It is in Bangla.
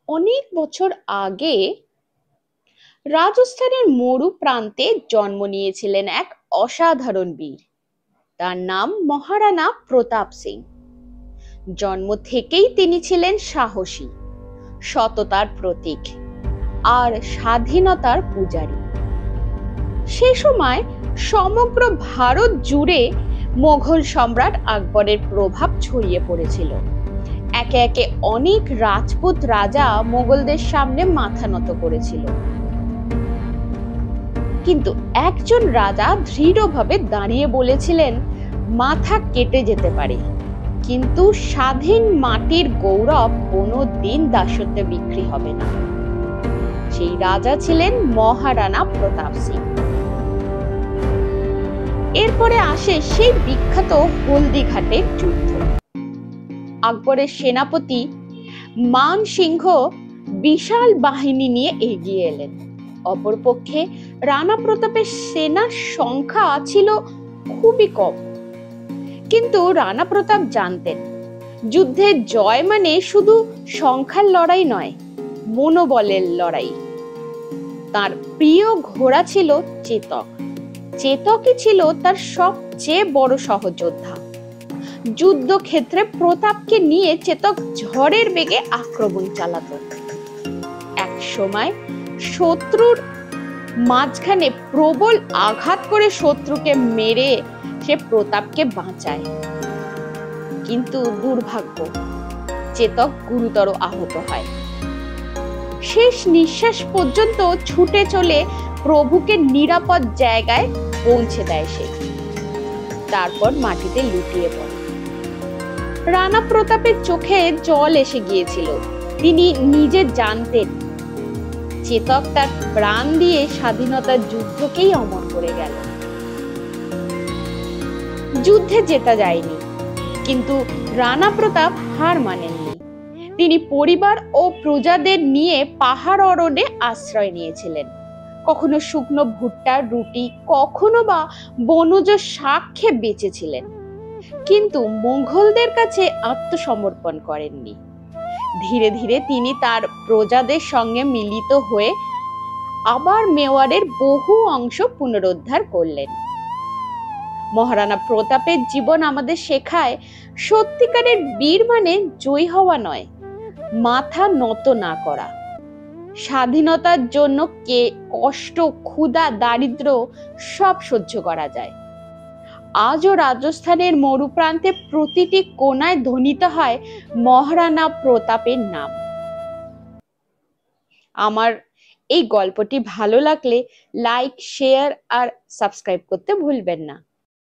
অনেক বছর আগে রাজস্থানের মরু প্রান্তে জন্ম নিয়েছিলেন এক অসাধারণ বীর। তার নাম মহারানা প্রতাপ সিং। জন্ম থেকেই তিনি ছিলেন সাহসী, সততার প্রতীক আর স্বাধীনতার পূজারী। সে সময় সমগ্র ভারত জুড়ে মোগল সম্রাট আকবরের প্রভাব ছড়িয়ে পড়েছিল। একে একে অনেক রাজপুত রাজা মোগলদের সামনে মাথা নত করেছিল, কিন্তু একজন রাজা দৃঢ়ভাবে দাঁড়িয়ে বলেছিলেন, মাথা কেটে যেতে পারে, কিন্তু স্বাধীন মাটির গৌরব কোনো দিন দাসত্বে বিক্রি হবে না। সেই রাজা ছিলেন মহারানা প্রতাপ সিং। এরপরে আসে সেই বিখ্যাত হলদিঘাটের যুদ্ধ। আকবরের সেনাপতি মান সিংহ বিশাল বাহিনী নিয়ে এগিয়ে এলেন। অপরপক্ষে রানা প্রতাপের সেনার সংখ্যা ছিল খুবই কম, কিন্তু রানা প্রতাপ জানতেন যুদ্ধের জয় মানে শুধু সংখ্যার লড়াই নয়, মনোবলের লড়াই। তার প্রিয় ঘোড়া ছিল চেতক। চেতকই ছিল তার সবচেয়ে বড় সহযোদ্ধা। যুদ্ধক্ষেত্রে প্রতাপকে নিয়ে চেতক ঝড়ের বেগে আক্রমণ চালাতো। এক সময় শত্রুর মাঝখানে প্রবল আঘাত করে শত্রুকে মেরে সে প্রতাপকে বাঁচায়, কিন্তু দুর্ভাগ্য, চেতক গুরুতর আহত হয়। শেষ নিঃশ্বাস পর্যন্ত ছুটে চলে প্রভুকে নিরাপদ জায়গায় পৌঁছে দেয় সে। তারপর মাটিতে লুটিয়ে পড়ে। রানা প্রতাপের চোখে জল এসে গিয়েছিল। তিনি নিজে জানতেন চেতক তার প্রাণ দিয়ে স্বাধীনতার যুদ্ধকেই অমর করে গেল। যুদ্ধে জেতা যায়নি, কিন্তু রানা প্রতাপ হার মানেননি। তিনি পরিবার ও প্রজাদের নিয়ে পাহাড় অরণ্যে আশ্রয় নিয়েছিলেন। কখনো শুকনো ভুট্টার রুটি, কখনো বা বনজ শাক খেয়ে বেঁচেছিলেন, কিন্তু মুঘলদের কাছে আত্মসমর্পণ করেননি। ধীরে ধীরে তিনি তার প্রজাদের সঙ্গে মিলিত হয়ে আবার মেওয়ারের বহু অংশ পুনরুদ্ধার করলেন। মহারানা প্রতাপের জীবন আমাদের শেখায়, সত্যিকারের বীর মানে জয়ী হওয়া নয়, মাথা নত না করা। স্বাধীনতার জন্য কষ্ট, ক্ষুধা, দারিদ্র সব সহ্য করা যায়। আজও রাজস্থানের মরুপ্রান্তে প্রতিটি কোনায় ধ্বনিত হয় মহারানা প্রতাপের নাম। আমার এই গল্পটি ভালো লাগলে লাইক, শেয়ার আর সাবস্ক্রাইব করতে ভুলবেন না।